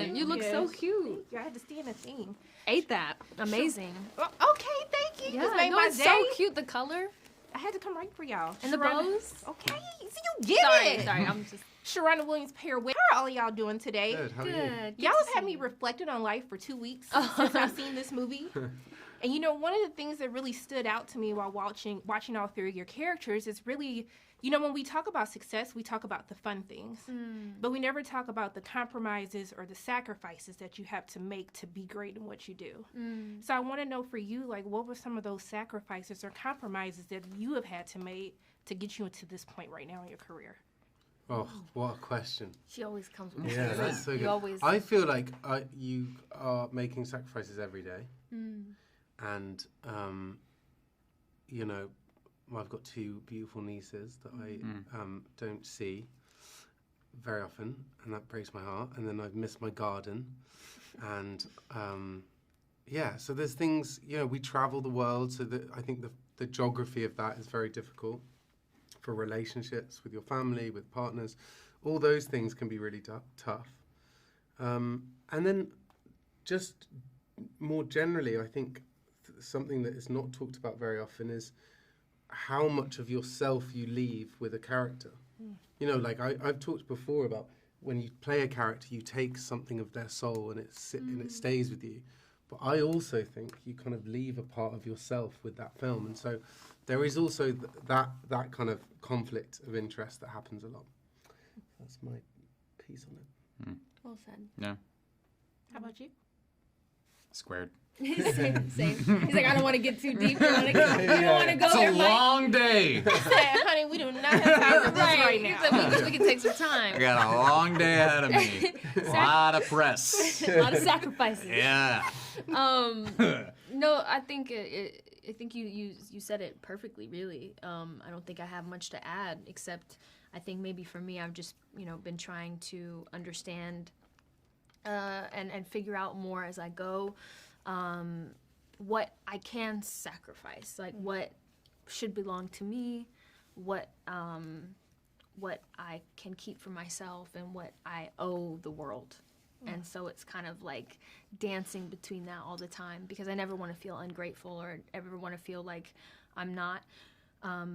Man, you look so cute. I had to stay in a theme. Ate that. Amazing. Well, okay, thank you. Yeah, Just made no, my it's day. so cute. The color I had to come right for y'all. and the bows. Okay, so you get it. Sorry, I'm just Sharona Williams Perry. How are all of y'all doing today? Good, how are you? good. Y'all have had me reflecting on life for 2 weeks since I've seen this movie. And you know, one of the things that really stood out to me while watching all three of your characters is really, you know, when we talk about success, we talk about the fun things. But we never talk about the compromises or the sacrifices that you have to make to be great in what you do. So I want to know for you, like, what were some of those sacrifices or compromises that you have had to make to get you into this point right now in your career? Oh, what a question. She always comes with Yeah, that's so You good. always. I feel like you are making sacrifices every day. And, you know, I've got two beautiful nieces that I don't see very often, and that breaks my heart. And then I've missed my garden. And, yeah, so there's things, you know, we travel the world, so that I think the geography of that is very difficult for relationships with your family, with partners. All those things can be really tough. And then just more generally, I think something that is not talked about very often is how much of yourself you leave with a character. You know, like I've talked before about when you play a character, you take something of their soul and it stays with you. But I also think you kind of leave a part of yourself with that film. And so there is also that kind of conflict of interest that happens a lot. That's my piece on it. Well said. Yeah. How about you? Squared. Same. He's like, I don't want to get too deep. You don't want to go It's there, a Mike. long day. I said, honey, we do not have time for this right He now. said, we can take some time. I got a long day ahead of me. A lot of press. A lot of sacrifices. Yeah. No, I think I think you said it perfectly. Really, I don't think I have much to add except I think maybe for me, I've just been trying to understand and figure out more as I go what I can sacrifice, like what should belong to me, what I can keep for myself, and what I owe the world. And so it's kind of like dancing between that all the time because I never want to feel ungrateful or ever want to feel like I'm not. I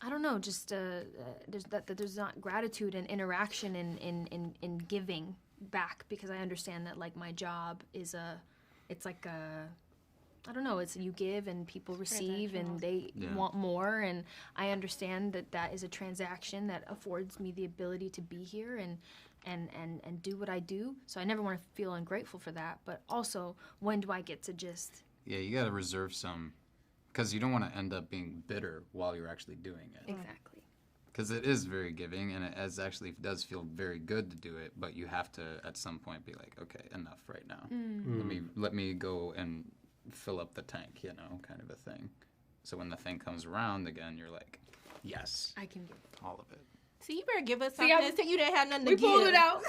don't know. Just there's not gratitude and interaction in giving back because I understand that like my job is it's like I don't know, it's you give and people receive and they want more, and I understand that is a transaction that affords me the ability to be here and do what I do. So I never want to feel ungrateful for that, but also when do I get to just... Yeah, you got to reserve some, because you don't want to end up being bitter while you're actually doing it. Exactly. Because it is very giving, and it actually does feel very good to do it, but you have to at some point be like, okay, enough right now. Let me go and fill up the tank, kind of a thing. So when the thing comes around again, you're like, yes, I can give all of it. So you better give us something so you didn't have nothing to give. We pulled it out.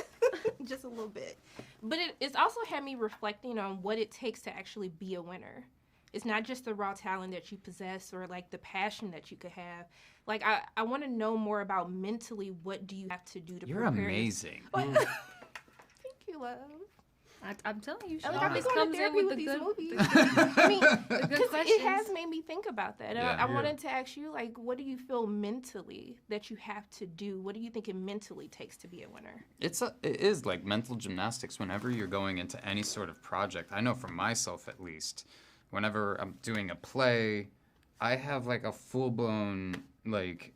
Just a little bit. But it's also had me reflecting on what it takes to actually be a winner. It's not just the raw talent that you possess or like the passion that you could have. Like I want to know more about mentally what do you have to do to You're prepare. amazing. Thank you, love. I'm telling you, she Like, I've been always going to comes in therapy with with the these good... movies. I mean, The good because questions. it has made me think about that. Yeah. I wanted to ask you, like, what do you feel mentally that you have to do? What do you think it mentally takes to be a winner? It is like mental gymnastics whenever you're going into any sort of project. I know for myself at least, whenever I'm doing a play, I have like a full-blown like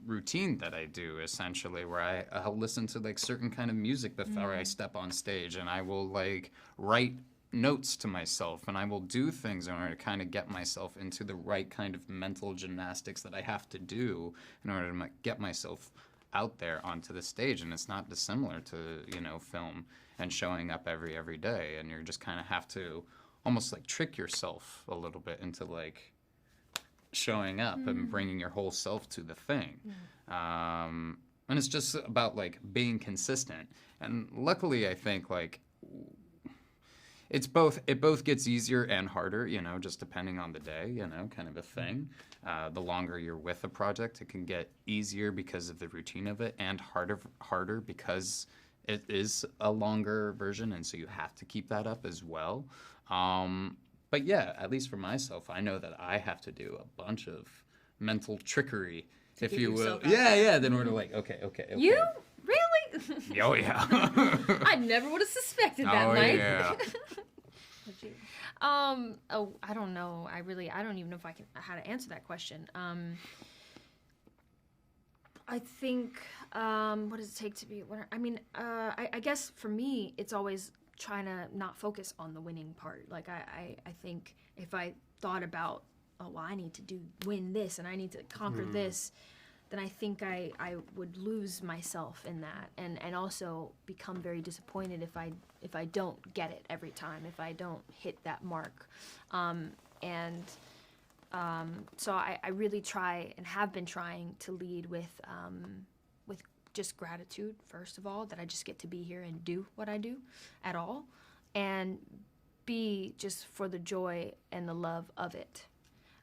routine that I do essentially where I'll listen to like certain kind of music before I step on stage, and I will like write notes to myself, and I will do things in order to kind of get myself into the right kind of mental gymnastics that I have to do in order to get myself out there onto the stage. And it's not dissimilar to film and showing up every day, and you're just kind of have to almost like trick yourself a little bit into like showing up and bringing your whole self to the thing. And it's just about like being consistent. And luckily I think like it both gets easier and harder, just depending on the day, kind of a thing. The longer you're with a project, it can get easier because of the routine of it, and harder because it is a longer version, and so you have to keep that up as well. But yeah, at least for myself, I know that I have to do a bunch of mental trickery, if you will. Yeah, in order to like, okay. You? Really? Oh, yeah. I never would have suspected that, Mike. Yeah. I don't know. I don't even know if how to answer that question. I think, what does it take to be a winner? I mean, I guess for me, it's always trying to not focus on the winning part. Like, I think if I thought about, oh, well, I need to win this and I need to conquer this, then I think I would lose myself in that, and also become very disappointed if I don't get it every time, if I don't hit that mark. So I really try and have been trying to lead with just gratitude, first of all, that I just get to be here and do what I do at all, and B, just for the joy and the love of it.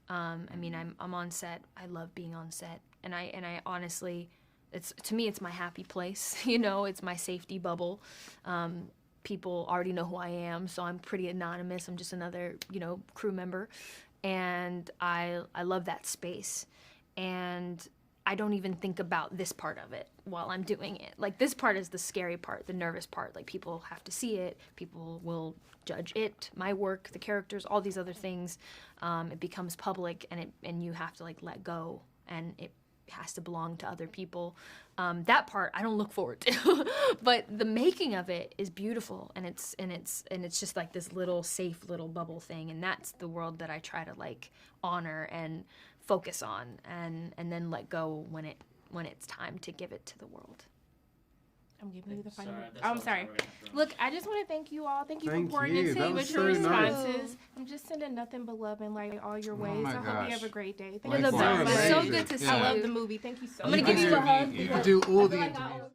I mean, I'm on set. I love being on set, and I honestly, to me it's my happy place. It's my safety bubble. People already know who I am, so I'm pretty anonymous. I'm just another crew member, and I love that space, and I don't even think about this part of it while I'm doing it. Like, this part is the scary part, the nervous part. Like, people have to see it. People will judge it, my work, the characters, all these other things. It becomes public, and you have to like let go, and it has to belong to other people. That part I don't look forward to, but the making of it is beautiful, and it's just like this little safe little bubble thing, and that's the world that I try to like honor and focus on, and then let go when it's time to give it to the world. I'm giving you the final. I'm sorry. Look, I just want to thank you all. Thank you for Thank pouring you. into That me was with your so nice. responses. I'm just sending nothing but love in like all your ways. my I hope gosh. you have a great day. Thank You're you the so best. much. So good to see I you. love the movie. Thank you so I'm much. gonna give you a hug. You could do all the interviews.